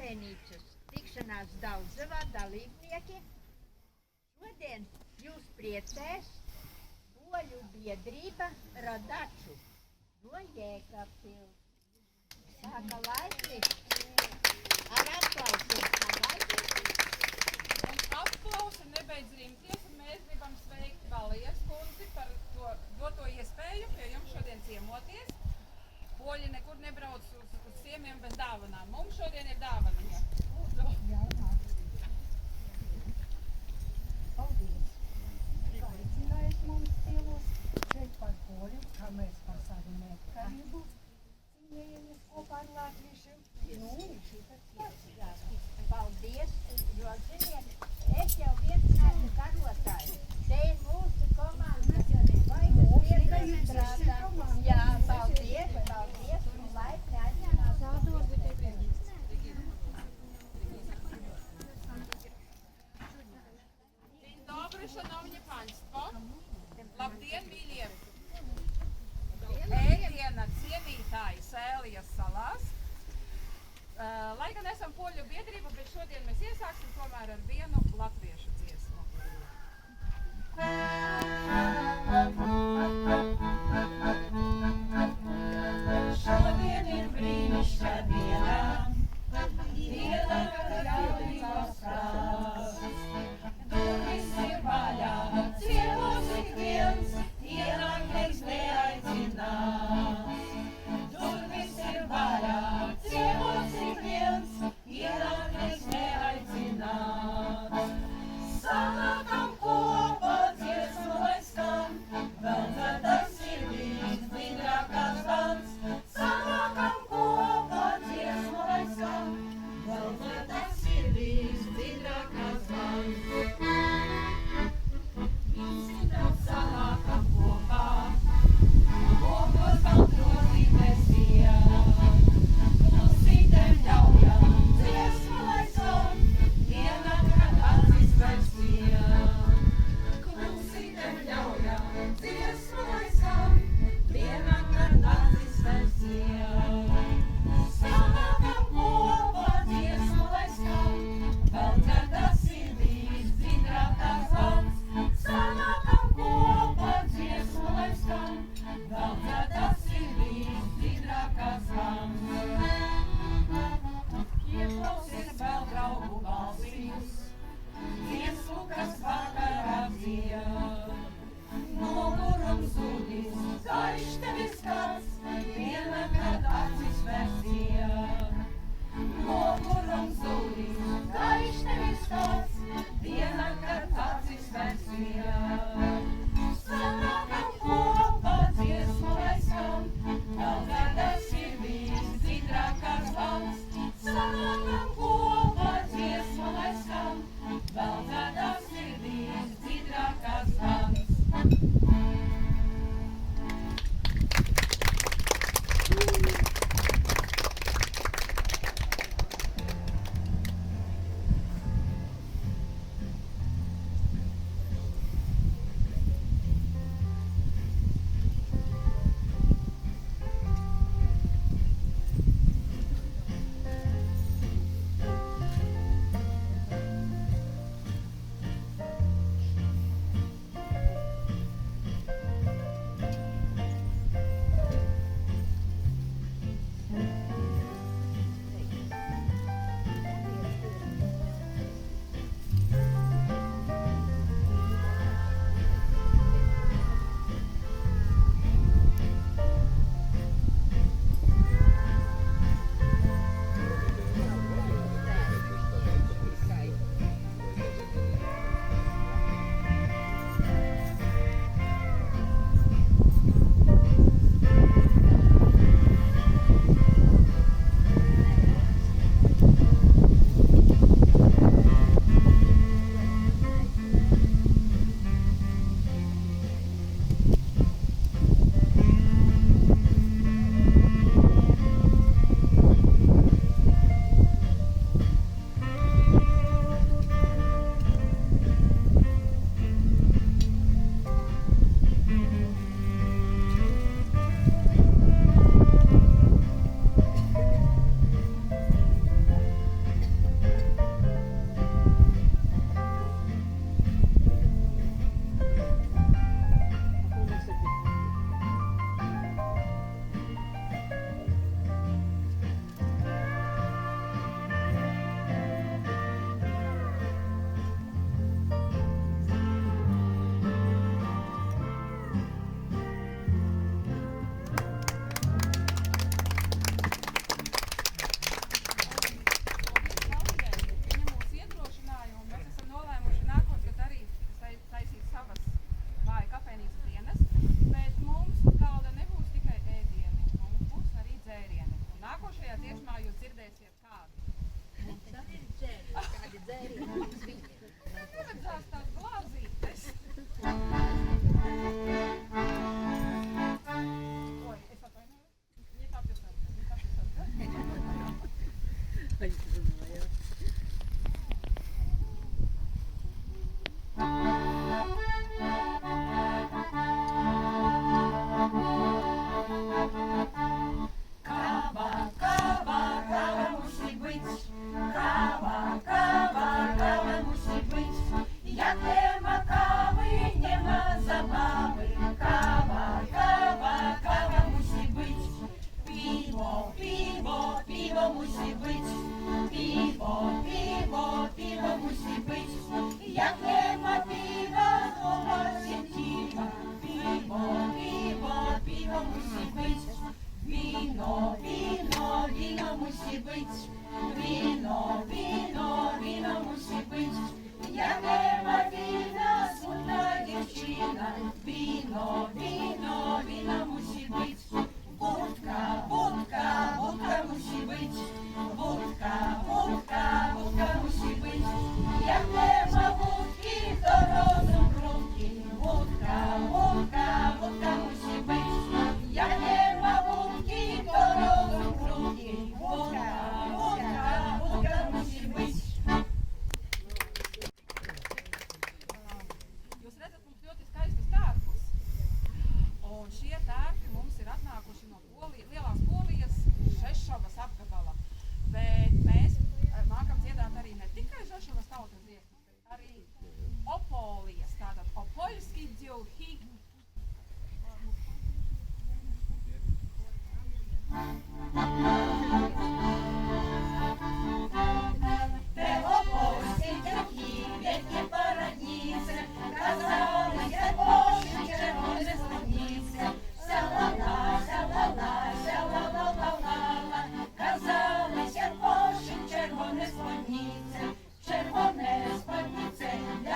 apvienīcas tikšanās Daudzavā dalībnieki. Šodien jūs priecēs poļu biedrība Radaču no Jēkabpils. Sāka laipni ar aplausiem sagaidīt. Aplausi nebeidz rimties, un mēs gribam sveikt Valijas kundzi par to doto iespēju pie jums šodien ciemoties. Poļi nekur nebrauc uz ciemiem bez dāvanām. Mums šodien ir dāvana. Paldies! Aicinājis mums ciemos šeit par poļu, kā mēs par savu neatkarību cīnējamies kopā ar latviešiem. Šitas tas. Paldies, jo, ziniet, es jau viens neesmu karotājs. Te ir mūsu komanda, kas ir vaigas viedras strādā. Jā, paldies, un laipni atņemās. Dzień dobry, szanowni państwo. Labdien, mīļie! Ēdiena cienītāji Sēlijas salās. Lai gan esam poļu biedrība, bet šodien mēs iesāksim tomēr ar vienu latviešu dziesmu. Šodien ir brīnišķīga diena, diena, kad jaunības krās. Durvis ir vaļā, ciemos ik viens, ienākties neaicinās. Durvis ir vaļā, ciemos ik viens, ienākties neaicinās. Sanākam kopā dziesmu šajā dziesmā jūs dzirdēsiet kādu. Kādi dzērieni mums viņiem? Nevajadzās tās glāzītes. Oi, es atvainojos. Не так писать, не так писать, да? Кава, кава, кава мусить бить. Кава, кава, кава мусить бить. Як нема кави, нема забави. Кава, кава, кава мусить бить. Пиво, пиво, пиво мусить бить. Пиво, пиво, пиво мусить бить. Як нема пива, дома сиділа. Пиво, пиво, пиво мусить бить. Вино, вино, вино мусить бить. Вино, вино, вино мусить бить. Я нема вина, смутна дівчина. Вино, вино, вино мусить бить. Водка, водка, водка мусить бить. Водка, водка, водка мусить бить. Я нема водки, то розум круткий. Водка, водка, водка мусить бить. Я нема водки, то розум круткий. Водка, водка, водка мусить бить. Jūs redzat, mums ļoti skaistas tērpus. Un šie tērpi mums ir atnākuši no lielās Polijas Žešovas apgabala. Bet mēs mākam dziedāt arī ne tikai Žešovas tautas dziesmas, bet arī Opolijas, tātad Opoļski dziļhi. Те опольські дівки, які парадніться, казалися Божі червоні слоніці. Ся-ла-ла, ся-ла-ла, ся-ла-ла-ла-ла-ла, казалися Божі червоні слоніці. Червоне сподніце для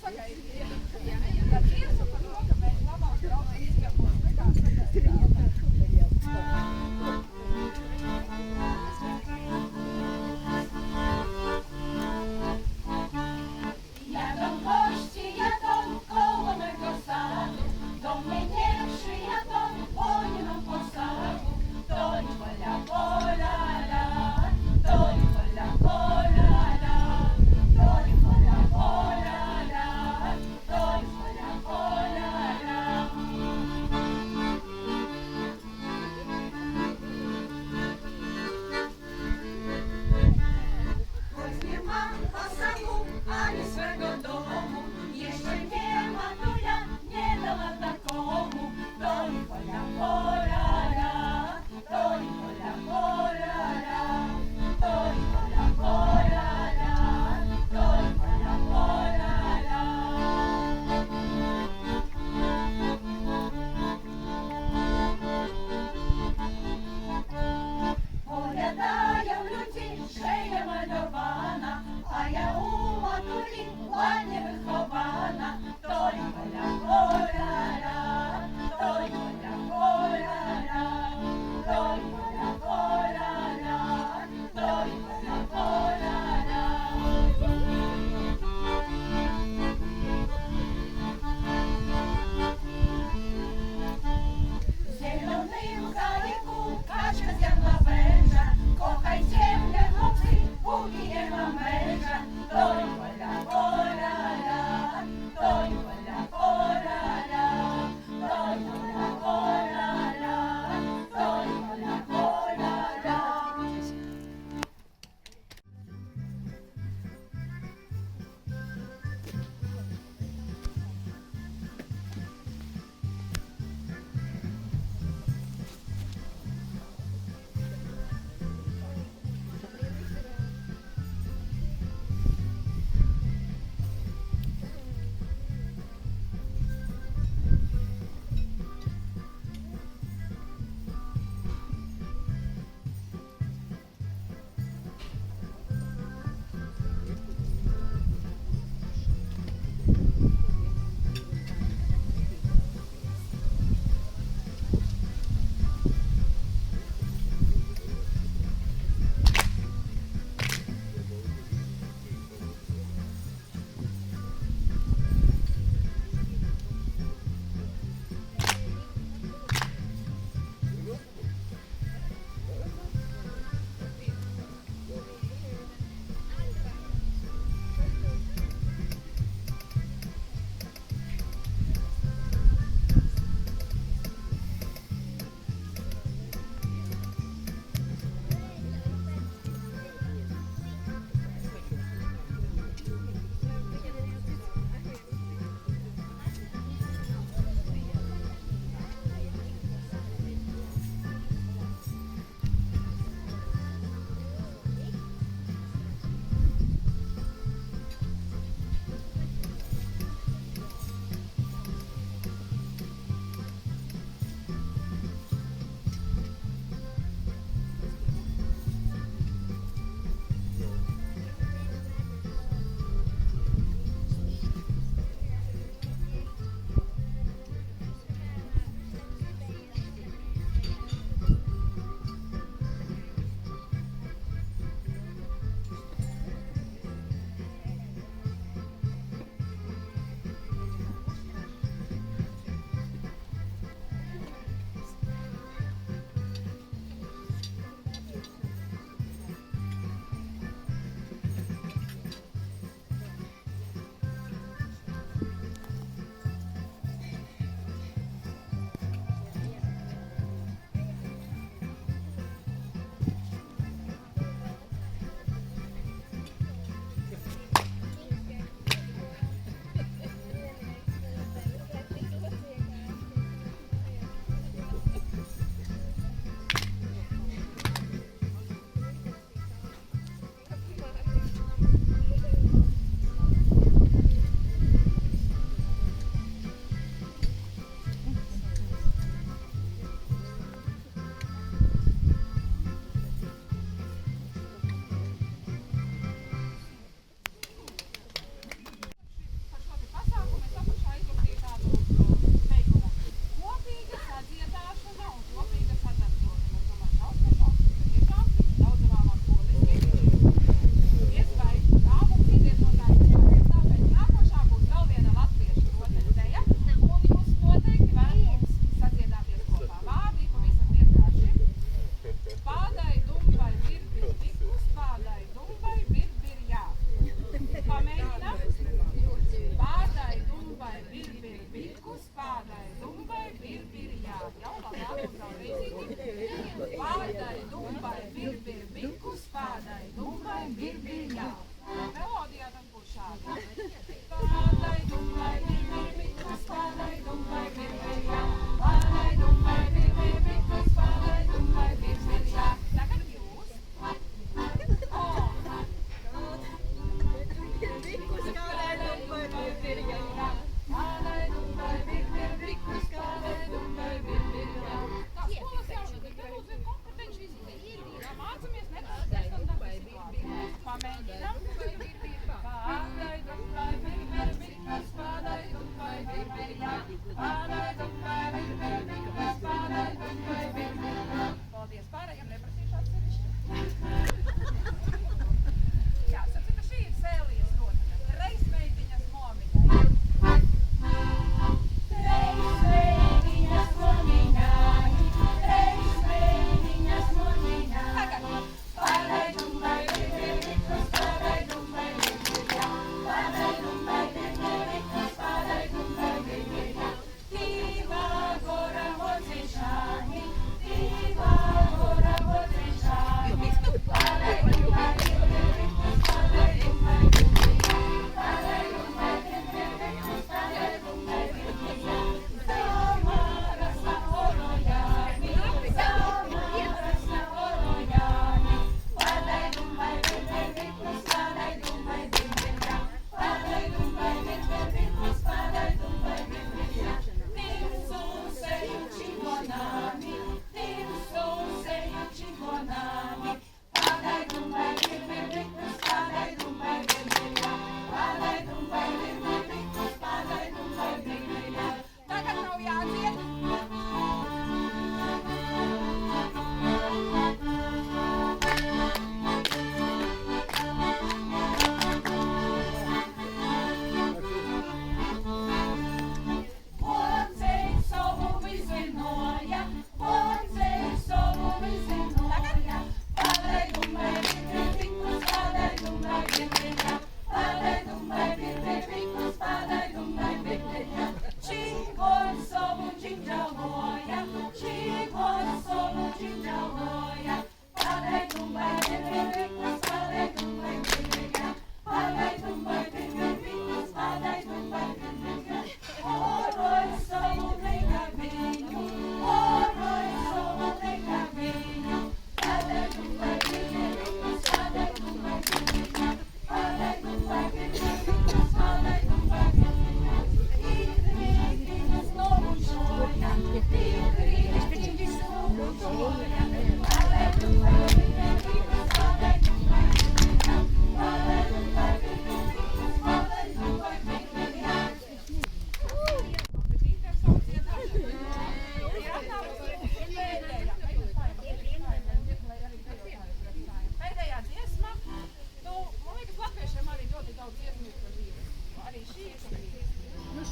Pagaidiet. Jā, tad tiesu par to, ka mēs labāk braucam ciemos, nekā sagaidāt. Jadą goście, jadą koło mego sadu, do mnie pierwszy jadą wolną posadu. Toń pola pola la, toń pola pola la, toń pola pola la,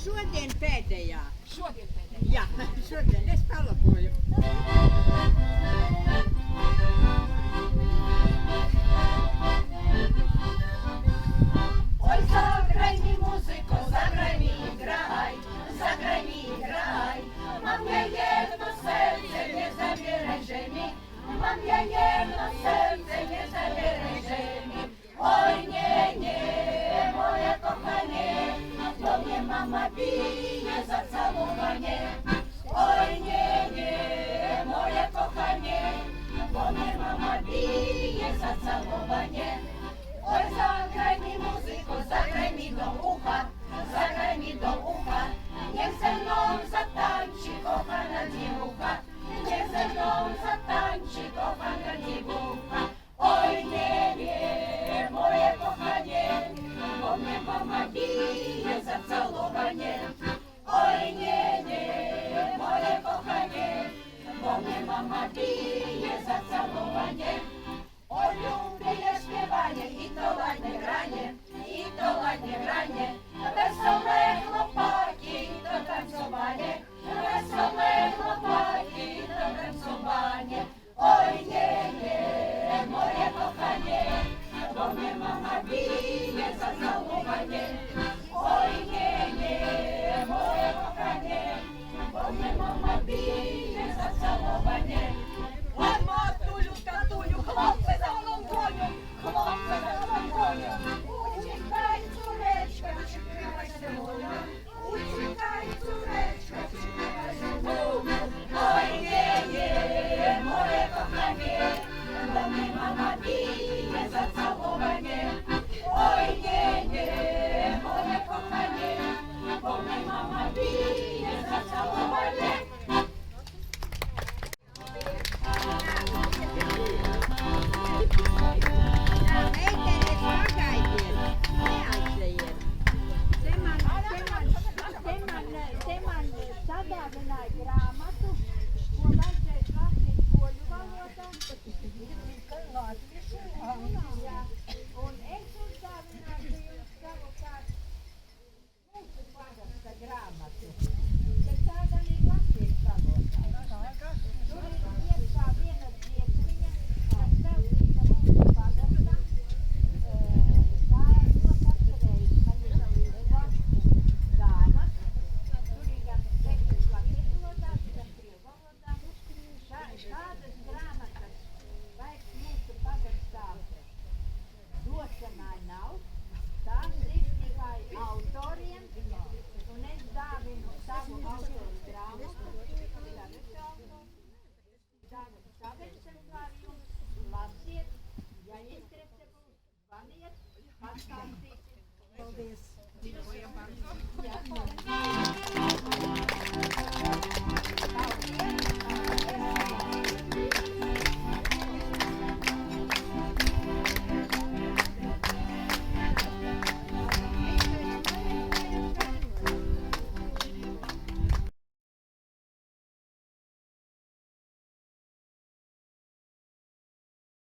šodien pēdējā. Šodien pēdējā. Jā, šodien es palaboju. Ой, заgraj mi muzyko, zagraj mi i graj, zagraj mi i graj. Mam ja jedno serce, nie zabieraj ziemi. Mam ja jedno serce, nie zabieraj ziemi. Oj, nie, moje kochanie, do mnie mama bije za całowanie.